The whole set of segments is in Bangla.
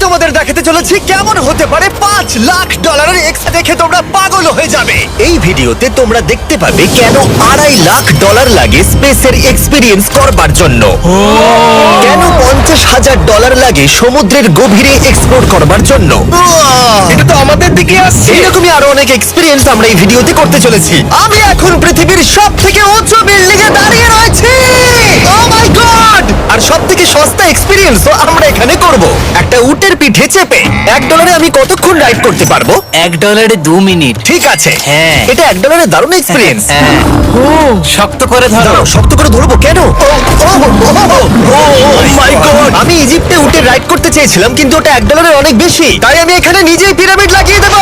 তোমাদের দেখাতে চলেছি কেমন হতে পারে $5 লাখ এক্সট্রা দেখে তোমরা পাগল হয়ে যাবে। এই ভিডিওতে তোমরা দেখতে পাবে কেন $2.5 লাখ লাগে স্পেসের এক্সপিরিয়েন্স করবার জন্য, কেন $50,000 লাগে সমুদ্রের গভীরে এক্সপ্লোর করবার জন্য। এটা তো আমাদের দিকে আসছে। এইরকমই আরো অনেক এক্সপিরিয়েন্স আমরা এই ভিডিওতে করতে চলেছি। আমি এখন পৃথিবীর সব থেকে উঁচু বিল্ডিং এ দাঁড়িয়ে রয়েছি। ও মাই গড! আর সব থেকে সস্তা এক্সপিরিয়েন্সও আমরা এখানে করব। একটা উটের পিঠে চেপে $1 আমি কতক্ষণ রাইড করতে পারবো? $1 2 মিনিট। ঠিক আছে, হ্যাঁ। এটা $1 দারুণ এক্সপিরিয়েন্স। হ্যাঁ। শক্ত করে ধরো। দাঁড়াও, শক্ত করে ধরবো কেন? মাই গড! আমি ইজিপ্টে উটে রাইড করতে চেয়েছিলাম, কিন্তু ওটা $1 অনেক বেশি, তাই আমি এখানে নিজেই পিরামিড লাগিয়ে দেবো।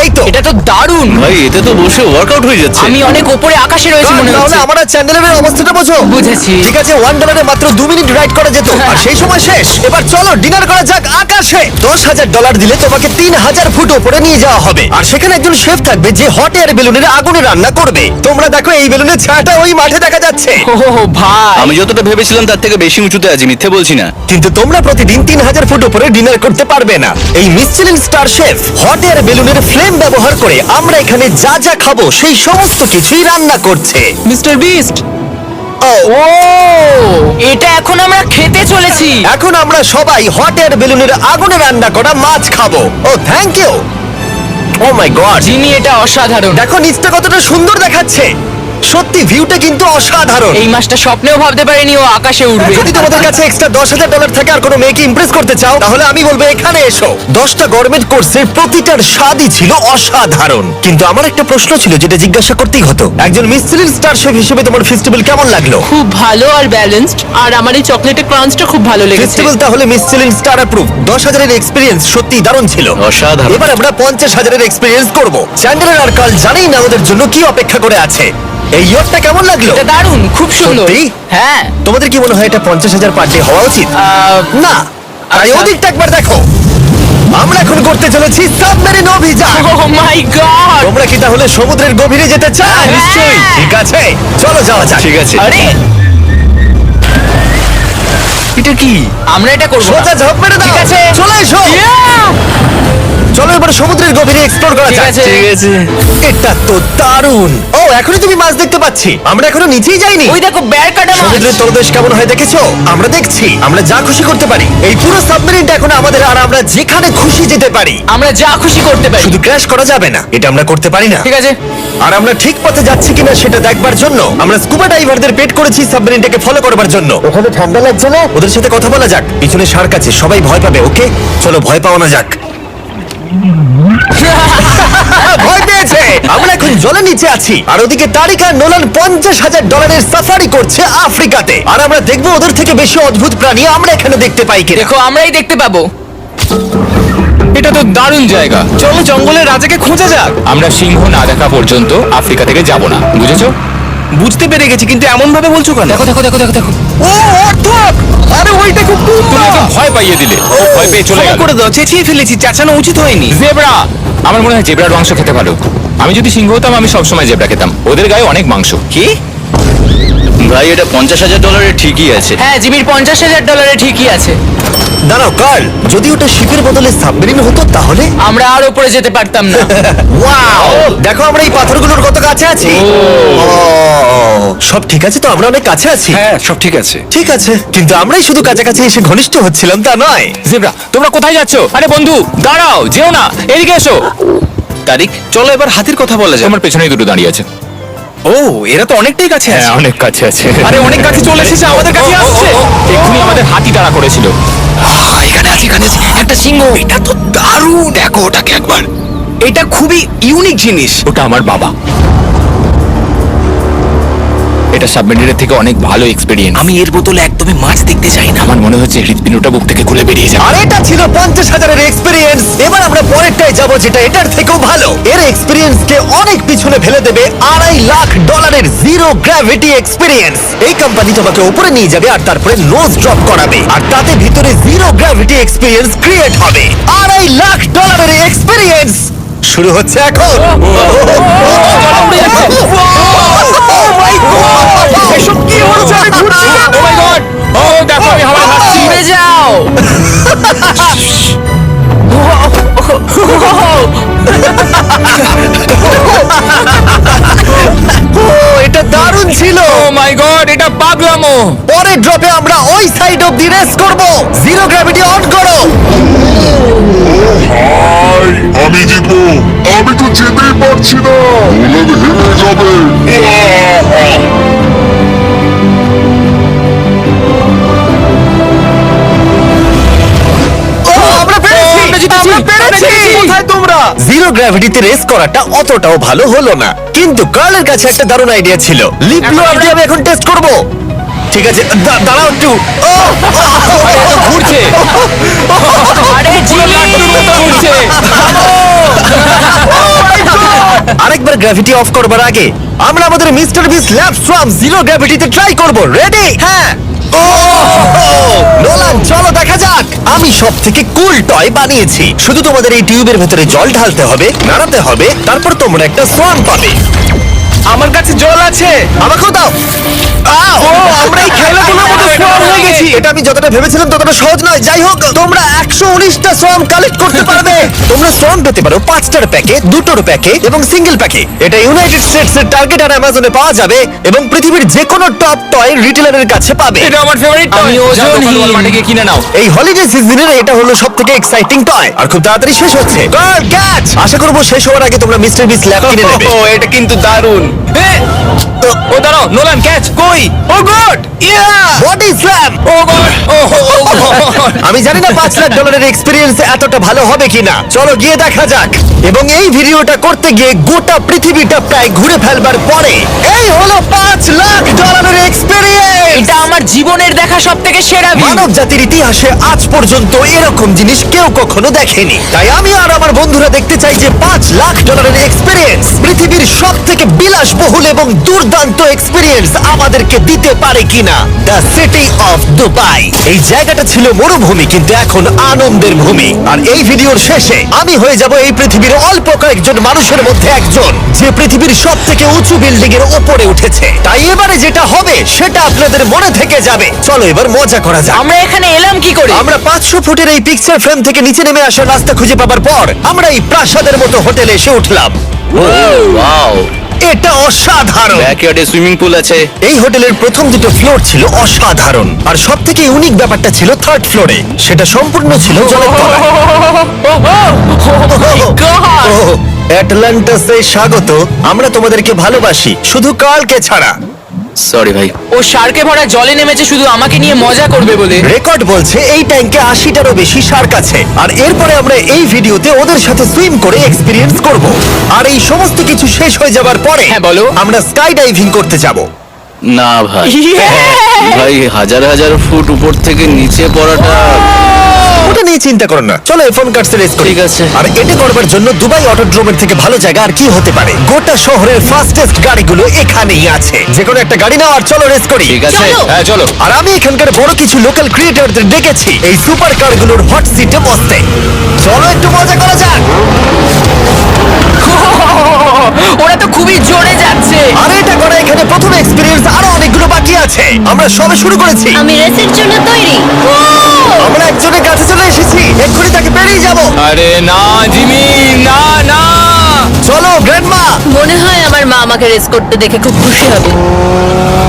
এই তো। এটা তো দারুণ। ভাই এতে তো বসে ওয়ার্কআউট হয়ে যাচ্ছে। আমি অনেক উপরে আকাশে রয়েছে মনে তাহলে হচ্ছে। আমার আর চ্যান্ডেলের অবস্থাটা বোঝো। বুঝেছি। ঠিক আছে, $1 মাত্র 2 মিনিট রাইড করা যেত, আর সেই সময় শেষ। এবার চলো ডিনার করা যাক আকাশে। $10,000 দিলে তোমাকে 3000 ফুট উপরে নিয়ে যাওয়া হবে, আর সেখানে একজন শেফ থাকবে যে হট এয়ার বেলুনের আগুনে রান্না করবে। তোমরা দেখো এই বেলুনের ছায়াটা ওই মাঠে দেখা যাচ্ছে। ও ভাই, আমি যতটা ভেবেছিলাম তার থেকে বেশি উঁচুতে আছি, মিথ্যে বলছি না। কিন্তু তোমরা প্রতিদিন 3000 ফুট উপরে ডিনার করতে পারবে না। এই Michelin star chef hot air বেলুনের ফ্লেম ব্যবহার করে আমরা এখানে যা যা খাবো সেই সমস্ত কিছুই রান্না করছে। Mister beast. ও, ও, এটা এখন আমরা খেতে চলেছি। এখন আমরা সবাই হট এয়ার বেলুনের আগুনে রান্না করা মাছ খাবো। Oh thank you. Oh my god, Jimmy, এটা অসাধারণ। দেখো নিচটা কতটা সুন্দর দেখাচ্ছে। সত্যি ভিউটা কিন্তু অসাধারণ। এই মাসটা স্বপ্নেও ভাবতে পারিনি ও আকাশে উঠবে। যদি তোমাদের কাছে এক্সট্রা $10,000 থাকে আর কোনো মেয়েকে ইমপ্রেস করতে চাও, তাহলে আমি বলবো এখানে এসো। 10টা গভর্নমেন্ট কোর্সের প্রতিটার স্বাদই ছিল অসাধারণ। কিন্তু আমার একটা প্রশ্ন ছিল যেটা জিজ্ঞাসা করতেই হতো, একজন মিশেলিন স্টার শেফ হিসেবে তোমার ফেস্টিভ্যাল কেমন লাগলো? খুব ভালো আর ব্যালেন্সড, আর আমার এই চকলেটের ক্রাঞ্চটা খুব ভালো লেগেছে। ফেস্টিভ্যাল তাহলে মিশেলিন স্টার অ্যাপ্রুভ। 10,000 এক্সপিরিয়েন্স সত্যি দারুণ ছিল। অসাধারণ। এবার আমরা 50,000 এক্সপিরিয়েন্স করব। চ্যান্ডেলার আর কার্ল জানেই না ওদের জন্য কি অপেক্ষা করে আছে। এই ইয়ারটা কেমন লাগলো? এটা দারুণ, খুব সুন্দর। সত্যি? হ্যাঁ। তোমাদের কি মনে হয় এটা 50,000 পার ডে হওয়া উচিত? না, তাই আচ্ছা। ওদিকটা একবার দেখো। আমরা এখন করতে চলেছি সাবমেরিন অভিযান। ও মাই গড। তোমরা কি তাহলে সমুদ্রের গভীরে যেতে চাও? হ্যাঁ, নিশ্চয়ই। ঠিক আছে, চলো যাওয়া যাক। ঠিক আছে। আরে, এটা কি? আমরা এটা করব। সোজা ঝাঁপ মেরে দাও। ঠিক আছে। চলে এসো। চলো এবার সমুদ্রের গভীরে এক্সপ্লোর করা ঠিক যাক। আছে। ঠিক আছে। এটা তো দারুণ। ও, এখনই তুমি মাছ দেখতে পাচ্ছি। আমরা এখনো নিচেই যাইনি। ওই দেখো, বেড় কাটা মাছ। সমুদ্রের তলদেশ কেমন হয় দেখেছো? আমরা দেখছি, আমরা যা খুশি করতে পারি। এই পুরো সাবমেরিনটা এখন আমাদের, আর আমরা যেখানে খুশি যেতে পারি। আমরা যা খুশি করতে পারি। শুধু ক্র্যাশ করা যাবে না, এটা আমরা করতে পারি না। ঠিক আছে। আর আমরা ঠিক পথে যাচ্ছি কিনা সেটা দেখবার জন্য আমরা স্কুবা ডাইভারদের পেড করেছি সাবমেরিনটাকে ফলো করবার জন্য। ওখানে ঠান্ডা লাগছে না? ওদের সাথে কথা বলা যাক। পিছনে শার্ক আছে, সবাই ভয় পাবে। ওকে চলো, ভয় পাওয়া না যাক। ভয় পেয়েছে। আমরা এখন জলের নিচে আছি, আর ওদিকে তারিকা নোলান $50,000 সাফারি করছে আফ্রিকাতে। আর আমরা দেখবো ওদের থেকে বেশি অদ্ভুত প্রাণী আমরা এখানে দেখতে পাই কিনা। দেখো, আমরাই দেখতে পাবো। এটা তো দারুণ জায়গা। চলো জঙ্গলের রাজাকে খোঁজা যাক। আমরা সিংহ না দেখা পর্যন্ত আফ্রিকা থেকে যাব না, বুঝেছো? বুঝতে পেরে গেছি, কিন্তু এমন ভাবে বলছো কেন? দেখো দেখো দেখো দেখো দেখো। ও অর্থক! আরে ওইটা খুব তুমি একদম ভয় পাইয়ে দিলে। ও ভয় পেয়ে চলে ক্ষমা গেল। করে দাও, চেঁচিয়ে ফেলেছি, চেঁচানো উচিত হয়নি। জেব্রা, আমার মনে হয় জেব্রার মাংস খেতে ভালো। আমি যদি সিংহ হতাম আমি সবসময় জেব্রা খেতাম। ওদের গায়ে অনেক মাংস। কি? ভাই এটা $50,000 ঠিকই আছে। হ্যাঁ, জিমির $50,000 ঠিকই আছে। দাঁড়াও কার্ল, যদি ওটা শিপের বদলে সাবমেরিন হতো তাহলে? আমরা আর উপরে যেতে পারতাম না। ওয়াও, দেখো আমরা এই পাথরগুলোর কত কাছে আছি। ও, সব ঠিক আছে তো? আমরা অনেক কাছে আছি। হ্যাঁ সব ঠিক আছে। ঠিক আছে, কিন্তু আমরাই শুধু কাছাকাছি এসে ঘনিষ্ঠ হচ্ছিলাম তা নয়। জেব্রা, তোমরা কোথায় যাচ্ছ? আরে বন্ধু, দাঁড়াও, যেও না, এদিকে এসো। তারিক, চলো এবার হাতির কথা বলা যাক। তোমার পেছনেই দুটো দাঁড়িয়ে আছে। ও, এরা তো অনেকটাই কাছে আছে। হ্যাঁ, অনেক কাছে আছে। আরে অনেক কাছে চলে এসেছে, আমাদের কাছে আসছে। এক্ষুনি আমাদের হাতি তাড়া করেছিল। এখানে আছে, এখানে আছে একটা সিংহ। এটা তো দারুণ, দেখো ওটাকে একবার। এটা খুবই ইউনিক জিনিস। ওটা আমার বাবা। এটা সাবমেরিনের থেকে অনেক ভালো এক্সপেরিয়েন্স। আমি এর বোতলে একদমই মাছ দেখতে চাই না। আমার মনে হচ্ছে হৃৎপিণ্ডটা বুক থেকে খুলে বেরিয়ে যাবে। আর এটা ছিল 50,000 এক্সপিরিয়েন্স। এবার আমরা পরেরটায় যাব, যেটা এটার থেকেও ভালো। এর এক্সপিরিয়েন্স কে অনেক পিছনে ফেলে দেবে। $2.5 লাখ জিরো গ্র্যাভিটি এক্সপিরিয়েন্স। এই কোম্পানি তোমাকে উপরে নিয়ে যাবে আর তারপরে নোজ ড্রপ করাবে, আর তাতে ভিতরে জিরো গ্র্যাভিটি এক্সপিরিয়েন্স ক্রিয়েট হবে। $2.5 এক্সপিরিয়েন্স শুরু হচ্ছে এখন। এসব কি হচ্ছে? আমি ঘুরছি না। ও মাই গড! ও দেখো, আমি হাওয়ায় ভাসছি। উড়ে যাও। ওই সাইড অফ দি রেস করব। জিরো গ্র্যাভিটি অন করো। ভাই আমি জিতবো, আমি তো যেতেই পারছি না, নোলান হেরে যাবে। আমরা পেরেছি, আমরা পেরেছি। কোথায় তোমরা? জিরো গ্র্যাভিটিতে রেস করাটা অতটাও ভালো হলো না, কিন্তু কার্লের কাছে একটা দারুণ আইডিয়া ছিল। লিপ ব্লোয়ার দিয়ে আমি এখন টেস্ট করব। ঠিক আছে, দাঁড়াও একটু। ঘুরছে আরে জিমি ঘুরছে আরেকবার গ্র্যাভিটি অফ করবার আগে আমরা আমাদের মিস্টার বিস ল্যাব সোয়াম জিরো গ্র্যাভিটিতে ট্রাই করব। রেডি? হ্যাঁ। নোলান চলো দেখা যাক। আমি সব থেকে কুল টয় বানিয়েছি। শুধু তোমাদের এই টিউবের ভেতরে জল ঢালতে হবে, নাড়াতে হবে, তারপর তোমরা একটা সোয়াম পাবে। আমার কাছে জল আছে। আমাকেও দাও। আমরা এই খেলাগুলোর মতো স্ট্রং হয়ে গেছি। এটা আমি যতটা ভেবেছিলাম ততটা সহজ নয়। যাই হোক, তোমরা 119টা সোয়াম কালেক্ট করতে পারবে। তোমরা সোয়াম পেতে পারো 5টার প্যাকে, 2টোর প্যাকে এবং সিঙ্গেল প্যাকে। এটা ইউনাইটেড স্টেটস এর টার্গেট আর অ্যামাজনে পাওয়া যাবে এবং পৃথিবীর যে কোনো টপ টয় রিটেলারের কাছে পাবে। এটা আমার ফেভারিট আমি ওজনহীন। মাঠে গিয়ে কিনে নাও। এই হলিডে সিজনের এটা হলো সবথেকে এক্সাইটিং টয় আর খুব তাড়াতাড়ি শেষ হচ্ছে। Girl catch! আশা করব শেষ হওয়ার আগে তোমরা মিস্টার বিস ল্যাব কিনে নেবে। এটা কিন্তু দারুণ। ও দাঁড়াও, নোলান ক্যাচ কই? ও গড, ইয়া, বডি স্ল্যাম! ও গড, ও গড। আমি জানি না $5 লাখ এক্সপেরিয়েন্স এতটা ভালো হবে কিনা। চলো গিয়ে দেখা যাক। এবং এই ভিডিওটা করতে গিয়ে গোটা পৃথিবীটা প্রায় ঘুরে ফেলবার পরে এই হলো $5 লাখ এক্সপেরিয়েন্স। এটা আমার জীবনের দেখা সবথেকে সেরা ভিউ। মানব জাতির ইতিহাসে আজ পর্যন্ত এরকম জিনিস কেউ কখনো দেখেনি। তাই আমি আর আমার বন্ধুরা দেখতে চাই যে $5 লাখ এক্সপেরিয়েন্স পৃথিবীর সব থেকে বিলাসবহুল এবং দুর্দান্ত এক্সপেরিয়েন্স আমাদেরকে দিতে পারে কিনা। The city of Dubai. এই জায়গাটা ছিল মরুভূমি, কিন্তু এখন আনন্দের ভূমি। আর এই ভিডিওর শেষে আমি হয়ে যাব এই পৃথিবীর অল্প কয়েকজন মানুষের মধ্যে একজন, যে পৃথিবীর সব থেকে উঁচু বিল্ডিং এর উপরে উঠেছে। তাই এবারে যেটা হবে সেটা আপনাদের মনে থেকে যাবে। চলো এবার মজা করা যাক। আমরা এখানে এলাম কি করে? আমরা 500 ফুটের এই পিকচার ফ্রেম থেকে নিচে নেমে আসার রাস্তা খুঁজে পাবার পর আমরা এই প্রাসাদের মতো হোটেলে এসে উঠলাম। ওয়াও, এটা অসাধারণ। ব্যাকইয়ার্ডে সুইমিং পুল আছে। এই হোটেলের প্রথম দুটো ফ্লোর ছিল অসাধারণ, আর সব থেকে ইউনিক ব্যাপারটা ছিল থার্ড ফ্লোরে। সেটা সম্পূর্ণ ছিল জলের তলায়। ওহ, অ্যাটলান্টাসে স্বাগত। আমরা তোমাদেরকে ভালোবাসি, শুধু কালকে ছাড়া। সরি ভাই। ও শার্কে ভরা জলে নেমেছে শুধু আমাকে নিয়ে মজা করবে বলে। রেকর্ড বলছে এই ট্যাঙ্কে 80টারও বেশি শার্ক আছে। আর এরপরে আমরা এই ভিডিওতে ওদের সাথে সুইম করে এক্সপিরিয়েন্স করব। আর এই সমস্ত কিছু শেষ হয়ে যাবার পরে হ্যাঁ, বলো। আমরা স্কাই ডাইভিং করতে যাব। না ভাই, ভাই হাজার হাজার ফুট উপর থেকে নিচে পড়াটা। ওটা নিয়ে চিন্তা করো না, চলো ফোন কাটতে রেস করি। ঠিক আছে। আর এটা করবার জন্য দুবাই অটোড্রোমের থেকে ভালো জায়গা আর কি হতে পারে। গোটা শহরের ফাস্টেস্ট গাড়িগুলো এখানেই আছে। যে কোনো একটা গাড়ি নাও আর চলো রেস করি। ঠিক আছে। হ্যাঁ চলো। আর আমি এখানকার বড় কিছু লোকাল ক্রিয়েটরদের ডেকেছি এই সুপার কারগুলোর হট সিটে বসতে। চলো একটু মজা করা যাক। ওরা তো খুবই জোরে যাচ্ছে। আর এটা করা এখানে প্রথম এক্সপিরিয়েন্স, আরো অনেকগুলো বাকি আছে। আমরা সবে শুরু করেছি। আমি রেসের জন্য তৈরি। আমরা একজনের কাছে চলে এসেছি, এক্ষুনি তাকে পেরিয়ে যাব। আরে না জিমি, না না। চলো গ্র্যান্ডমা। মনে হয় আমার মা আমাকে রেস করতে দেখে খুব খুশি হবে।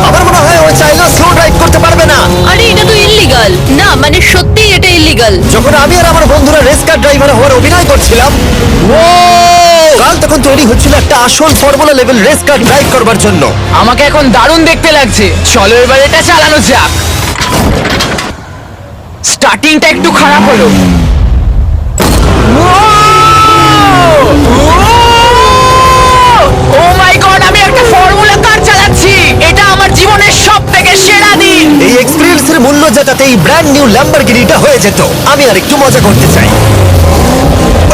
আমার মনে হয় ও চাইলেও স্লো ড্রাইভ করতে পারবে না। আরে এটা তো ইল্লিগাল। না মানে সত্যি এটা ইল্লিগাল। যখন আমি আর আমার বন্ধুরা রেস কার ড্রাইভার হওয়ার অভিনয় করছিলাম, কাল তখন তৈরি হচ্ছিল একটা আসল formula level race car drive করবার জন্য। আমাকে এখন দারুণ দেখতে লাগছে। চলো এবার এটা চালানো যাক। স্টার্টিংটা একটু খারাপ হলো। ও মাই গড, আমি একটা ফর্মুলা কার চালাচ্ছি। এটা আমার জীবনের সবথেকে সেরা দিন। এই এক্সপিরিয়েন্সের মূল্য যেটাতে এই ব্র্যান্ড নিউ ল্যাম্বরগিনিটা হয়ে যেত। আমি আর একটু মজা করতে চাই।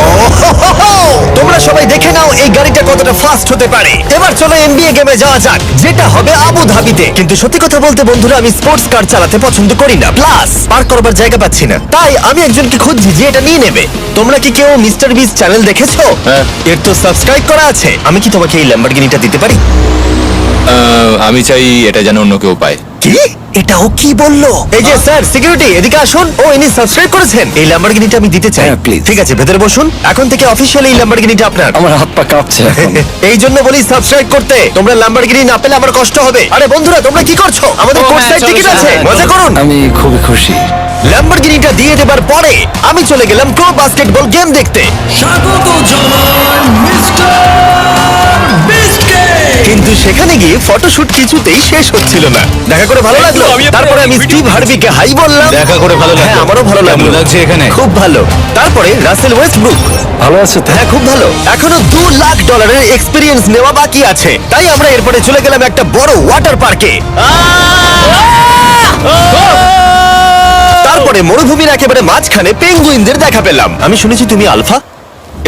ওহোহোহো! তোমরা সবাই দেখে নাও এই গাড়িটা কতটা ফাস্ট হতে পারে। এবার চলো NBA গেমে যাওয়া যাক, যেটা হবে আবু ধাবিতে। কিন্তু সত্যি কথা বলতে বন্ধুরা, আমি স্পোর্টস কার চালাতে পছন্দ করি না, প্লাস পার্ক করবার জায়গা পাচ্ছি না। তাই আমি একজনকে খুঁজছি যে এটা নিয়ে নেবে। তোমরা কি কেউ মিস্টার বিস চ্যানেল দেখেছো? হ্যাঁ। এর তো সাবস্ক্রাইব করা আছে। আমি কি তোমাকে এই ল্যাম্বরগিনিটা দিতে পারি? আমি চাই এটা যেন অন্য কেউ পায়। কি এটা ও কি বললো? এই যে স্যার সিকিউরিটি এদিকে আসুন। ও ইনি সাবস্ক্রাইব করেছেন। এই ল্যাম্বরগিনিটা আমি দিতে চাই। হ্যাঁ, please. ঠিক আছে, ভেতরে বসুন। এখন থেকে অফিশিয়ালি এই ল্যাম্বরগিনিটা আপনার। আমার হাত পা কাঁপছে এখন। এই জন্য বলি সাবস্ক্রাইব করতে। তোমরা ল্যাম্বরগিনি না পেলে আমার কষ্ট হবে। আরে বন্ধুরা, তোমরা কি করছো? আমাদের কোর্স সাইড টিকিট আছে, মজা করুন। আমি খুবই খুশি। ল্যাম্বরগিনিটা দিয়ে দেবার পরে আমি চলে গেলাম প্রো বাস্কেটবল গেম দেখতে। কিন্তু সেখানে গিয়ে ফটোশুট কিছুতেই শেষ হচ্ছিল না। দেখা করে ভালো লাগলো। তারপরে আমি স্টিভ হার্ভিকে হাই বললাম। দেখা করে ভালো লাগলো। হ্যাঁ, আমারও ভালো লাগলো। কেমন লাগছে এখানে? খুব ভালো। তারপরে রাসেল ওয়েস্টব্রুক। ভালো আছে তো? হ্যাঁ, খুব ভালো। এখনো $2 লাখ এক্সপিরিয়েন্স নেওয়া বাকি আছে। তাই আমরা এরপরে চলে গেলাম একটা বড় ওয়াটার পার্কে। তারপরে মরুভূমির একেবারে মাঝখানে পেঙ্গুইনদের দেখা পেলাম। আমি শুনেছি তুমি আলফা।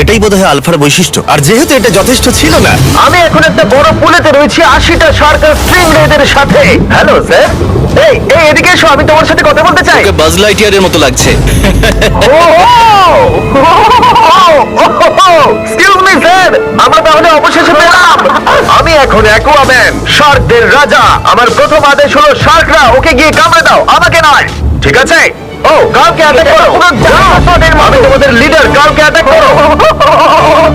এটাই বোধহয় আলফার বৈশিষ্ট্য। আর যেহেতু এটা যথেষ্ট ছিল না, আমি এখন একটা বড় পুলেতে রয়েছি 80টা সরকার স্ট্রিং রেদের সাথে। Hello sir. এই এই এদিকে এসো, আমি তোমার সাথে কথা বলতে চাই। বাজ লাইটিয়ারের মতো লাগছে। এক্সকিউজ মি স্যার, আমরা তাহলে অবশেষে পেলাম। আমি এখন অ্যাকুয়াম্যান, শার্কদের রাজা। আমার প্রথম আদেশ হলো শার্করা ওকে গিয়ে কামড়ে দাও, আমাকে নয়। ঠিক আছে? ও, কালকে অ্যাটাক করো। আমি তোমাদের লিডার, কালকে অ্যাটাক করো।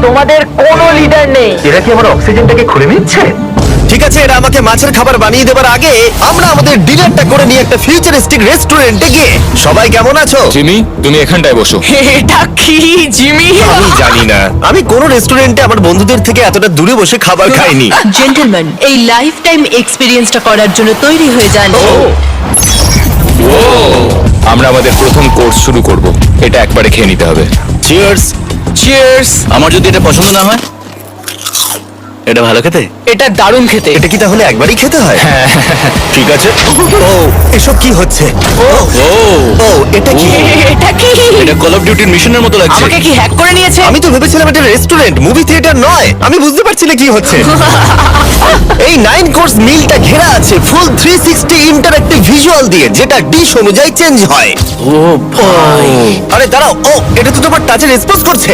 তোমাদের কোনো লিডার নেই। এরা কি আমার অক্সিজেনটাকে খুলে নিচ্ছে? ঠিক আছে, এরা আমাকে মাছের খাবার বানিয়ে দেবার আগে আমরা আমাদের ডিনারটা করে নিয়ে একটা ফিউচারিস্টিক রেস্টুরেন্টে গিয়ে। সবাই কেমন আছো? জিমি, তুমি এখানটায় বসো। এটা কি জিমি? আমি জানি না, আমি কোন রেস্টুরেন্টে আমার বন্ধুদের থেকে এতটা দূরে বসে খাবার খাইনি। জেন্টলম্যান, এই লাইফ টাইম এক্সপিরিয়েন্সটা করার জন্য তৈরি হয়ে যান। আমরা আমাদের প্রথম কোর্স শুরু করব। এটা একবারে খেয়ে নিতে হবে। চিয়ার্স। চিয়ার্স। আমার যদি এটা পছন্দ না হয়, এটা ভালো খেতে। এটা দারুণ খেতে। এটা কি তাহলে একবারই খেতে হয়? ঠিক আছে। ও, এসব কি হচ্ছে? ও, এটা কি? এটা কি? এটা কল অফ ডিউটির মিশনের মতো লাগছে। আমাকে কি হ্যাক করে নিয়েছে? আমি তো ভেবেছিলাম এটা রেস্টুরেন্ট, মুভি থিয়েটার নয়। আমি বুঝতে পারছি না কি হচ্ছে। এই 9 কোর্স মিলটা ঘেরা আছে ফুল 360 ইন্টারঅ্যাক্টিভ ভিজুয়াল দিয়ে, যেটা ডিশ অনুযায়ী চেঞ্জ হয়। ও ভাই, আরে দাঁড়াও, ও এটা তো তোমার টাচে রেসপন্স করছে।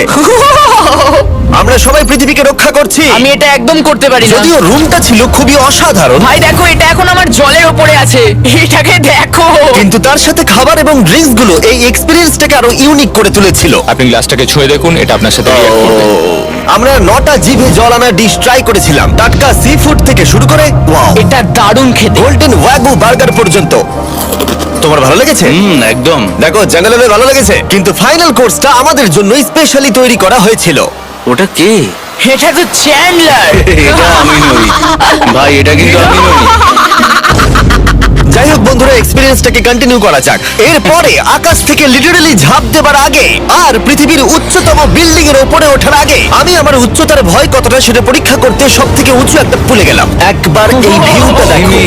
আমরা সবাই পৃথিবীকে রক্ষা করছি। আমি এটা একদম করতে পারি না। যদিও রুমটা ছিল খুবই অসাধারণ, ভাই দেখো, এটা এখন আমার জলের উপরে আছে। এটাকে দেখো। কিন্তু তার সাথে খাবার এবং ড্রিঙ্কস গুলো এই এক্সপেরিয়েন্সটাকে আরো ইউনিক করে তুলেছিল। আপনি গ্লাসটাকে ছুঁয়ে দেখুন, এটা আপনার সাথে react করবে। আমরা 9টা জিভে জল আনা ডিশ ট্রাই করেছিলাম, টাটকা সি ফুড থেকে শুরু করে ওয়াও, এটা দারুণ খেতে। গোল্ডেন ওয়াগু বার্গার পর্যন্ত। তোমার ভালো লেগেছে? একদম। দেখো, জেনারেলে ভালো লেগেছে, কিন্তু ফাইনাল কোর্সটা আমাদের জন্য স্পেশালি তৈরি করা হয়েছিল। ওটা কে? এটা তো চ্যান্ডলার। এটা আমি নই ভাই, এটা কিন্তু আমি নই। যাই হোক বন্ধুরা, এক্সপেরিয়েন্সটাকে কন্টিনিউ করা যাক। এরপরে আকাশ থেকে লিটারালি ঝাঁপ দেবার আগে আর পৃথিবীর উচ্চতম বিল্ডিং এর উপরে ওঠার আগে আমি আমার উচ্চতার ভয় কতটা সেটা পরীক্ষা করতে সব থেকে উঁচু একটা পুলে গেলাম। একবার এই ভিউটা দেখো।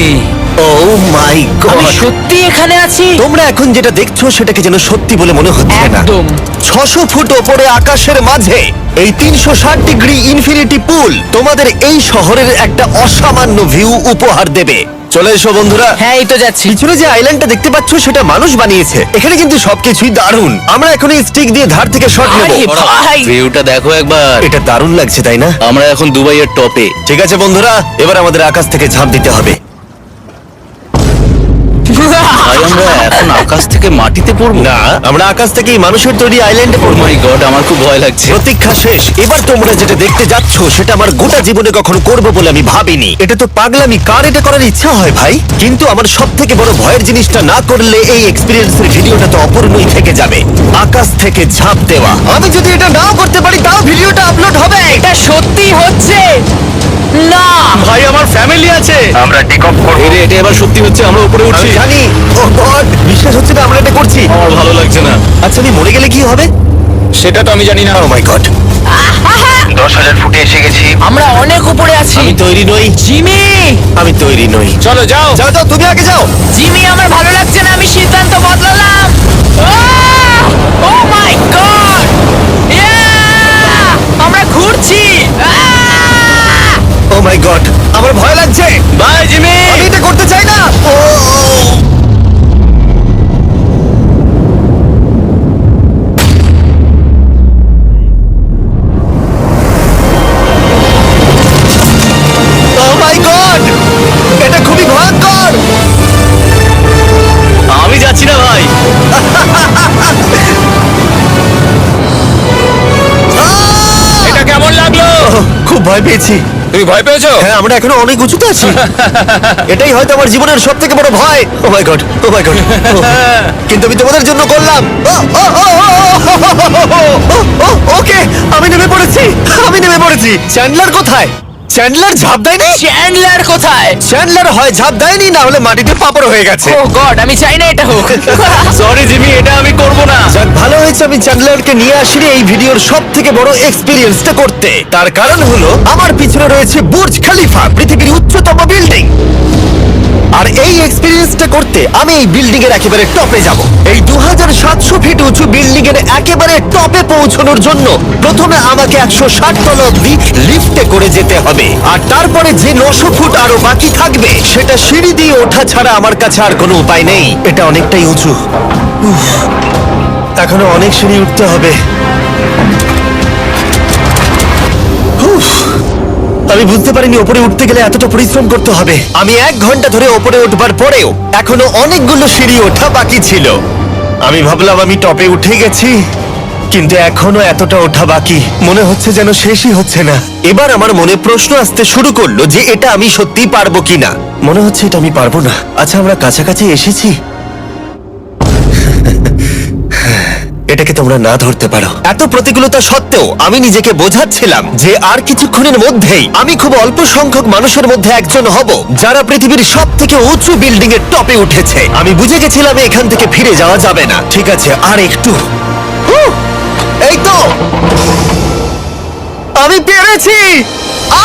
ও মাই আমি গড, সত্যি এখানে আছি। তোমরা এখন যেটা দেখছো সেটাকে যেন সত্যি বলে মনে হচ্ছে না। একদম। 600 ফুট ওপরে আকাশের মাঝে এই 360 ডিগ্রি ইনফিনিটি পুল তোমাদের এই শহরের একটা অসামান্য ভিউ উপহার দেবে। চলে এসো বন্ধুরা। হ্যাঁ, এই তো যাচ্ছি। পিছনে যে আইল্যান্ডটা দেখতে পাচ্ছ সেটা মানুষ বানিয়েছে। এখানে কিন্তু সবকিছুই দারুণ। আমরা এখন এই স্টিক দিয়ে ধার থেকে শট নেব। আরে ভাই, ভিউটা দেখো একবার। এটা দারুণ লাগছে, তাই না? আমরা এখন দুবাইয়ের টপে। ঠিক আছে বন্ধুরা, এবার আমাদের আকাশ থেকে ঝাঁপ দিতে হবে। ভাই, আমরা এখন আকাশ থেকে মাটিতে পড়বো? না, আমরা আকাশ থেকেই মানুষের তৈরি আইল্যান্ডে ও পড়বো। মাই গড, আমার খুব ভয় লাগছে। প্রতীক্ষা শেষ। এবার তোমরা যেটা দেখতে যাচ্ছ সেটা আমার গোটা জীবনে কখনো করবো বলে আমি ভাবিনি। এটা তো পাগলামি, কার এটা করার ইচ্ছা হয় ভাই? কিন্তু আমার সব থেকে বড় ভয়ের জিনিসটা না করলে এই এক্সপিরিয়েন্সের ভিডিওটা তো অপূর্ণই থেকে যাবে। আকাশ থেকে ঝাঁপ দেওয়া। আমি যদি এটা নাও করতে পারি তাও ভিডিওটা আপলোড হবে। এটা সত্যি হচ্ছে না। ভাই, আমার ফ্যামিলি আছে। আমরা টেক অফ করব। এটা এবার সত্যি হচ্ছে, আমরা উপরে উঠছি। আমি জানি। ও গড, বিশ্বাস হচ্ছে না আমরা এটা করছি। আমার ভালো লাগছে না। আচ্ছা, আমি মরে গেলে কি হবে? সেটা তো আমি জানি না। ও মাই গড, 10,000 ফুটে এসে গেছি। আমরা অনেক উপরে আছি। আমি তৈরি নই। জিমি, আমি তৈরি নই। চলো যাও। যাও যাও, তুমি আগে যাও। জিমি, আমার ভালো লাগছে না। আমি সিদ্ধান্ত বদলালাম। ও মাই গড, আমরা ঘুরছি। ও মাই গড, আমার ভয় লাগছে। Bye Jimmy. আমি এটা করতে চাই না। ও মাই গড, ভয় পেয়েছি। তুমি ভয় পেয়েছো? হ্যাঁ, আমরা এখনো অনেক উঁচুতে আছি। এটাই হয়তো আমার জীবনের সব থেকে বড় ভয়। ও my god, O my god. কিন্তু আমি তোমাদের জন্য করলাম। ওকে, আমি নেমে পড়েছি, আমি নেমে পড়েছি। চ্যান্ডলার কোথায়? চ্যান্ডলার ঝাঁপ দেয়নি? চ্যান্ডলার কোথায়? চ্যান্ডলার হয় ঝাঁপ দেয়নি, না হলে মাটিতে পাপড় হয়ে গেছে। ও গড, আমি চাই না এটা হোক। সরি জিমি, এটা আমি করব না। যাক, ভালো হয়েছে আমি চ্যান্ডলারকে নিয়ে আসিনি এই ভিডিওর সব থেকে বড় এক্সপিরিয়েন্সটা করতে। তার কারণ হলো আমার পিছনে রয়েছে বুর্জ খলিফা, পৃথিবীর উচ্চতম বিল্ডিং। আর এই এক্সপিরিয়েন্সটা করতে আমি এই বিল্ডিং এর একেবারে টপে যাব। এই 2700 ফিট উঁচু বিল্ডিং এর একেবারে টপে পৌঁছানোর জন্য প্রথমে আমাকে 160 তলা অব্দি লিফটে করে যেতে হবে, আর তারপরে যে 900 ফুট আরো বাকি থাকবে সেটা সিঁড়ি দিয়ে ওঠা ছাড়া আমার কাছে আর কোনো উপায় নেই। এটা অনেকটাই উঁচু। উফ, এখনো অনেক সিঁড়ি উঠতে হবে। উফ, আমি বুঝতে পারিনি ওপরে উঠতে গেলে এতটা পরিশ্রম করতে হবে। আমি 1 ঘন্টা ধরে ওপরে উঠবার পরেও এখনো অনেকগুলো সিঁড়ি ওঠা বাকি ছিল। আমি ভাবলাম আমি টপে উঠে গেছি, কিন্তু এখনো এতটা ওঠা বাকি। মনে হচ্ছে যেন শেষই হচ্ছে না। এবার আমার মনে প্রশ্ন আসতে শুরু করলো যে এটা আমি সত্যি পারবো কিনা। মনে হচ্ছে এটা আমি পারবো না। আচ্ছা, আমরা কাছাকাছি এসেছি। এটাকে তোমরা না ধরতে পারো। এত প্রতিকূলতা সত্ত্বেও আমি নিজেকে বোঝাচ্ছিলাম যে আর কিছুক্ষণের মধ্যেই আমি খুব অল্প সংখ্যক মানুষের মধ্যে একজন হব যারা পৃথিবীর সব থেকে উঁচু বিল্ডিং এর টপে উঠেছে। আমি বুঝে গেছিলাম এখান থেকে ফিরে যাওয়া যাবে না। ঠিক আছে, আর একটু। এই তো, আমি পেরেছি।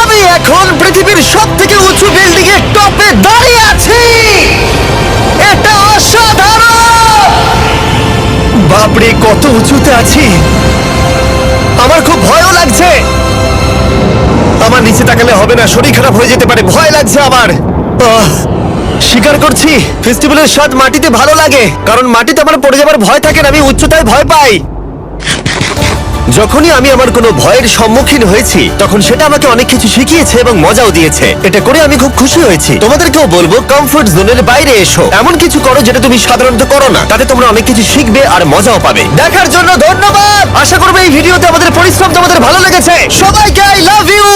আমি এখন পৃথিবীর সব থেকে উঁচু বিল্ডিং এর টপে দাঁড়িয়ে আছি। এটা অসাধারণ। বাপরে, কত উঁচুতে আছি। আমার খুব ভয়ও লাগছে। আমার নিচে তাকালে হবে না, শরীর খারাপ হয়ে যেতে পারে। ভয় লাগছে আমার। স্বীকার করছি, ফেস্টিভ্যালের স্বাদ মাটিতে ভালো লাগে, কারণ মাটিতে আমার পড়ে যাবার ভয় থাকে না। আমি উচ্চতায় ভয় পাই। যখনই আমি আমার কোনো ভয়ের সম্মুখীন হয়েছি তখন সেটা আমাকে অনেক কিছু শিখিয়েছে এবং মজাও দিয়েছে। এটা করে আমি খুব খুশি হয়েছি। তোমাদেরকেও বলবো কমফোর্ট জোনের বাইরে এসো, এমন কিছু করো যেটা তুমি সাধারণত করো না। তাতে তোমরা অনেক কিছু শিখবে আর মজাও পাবে। দেখার জন্য ধন্যবাদ। আশা করবো এই ভিডিওতে আমাদের পরিশ্রম তোমাদের ভালো লেগেছে। সবাইকে আই লাভ ইউ।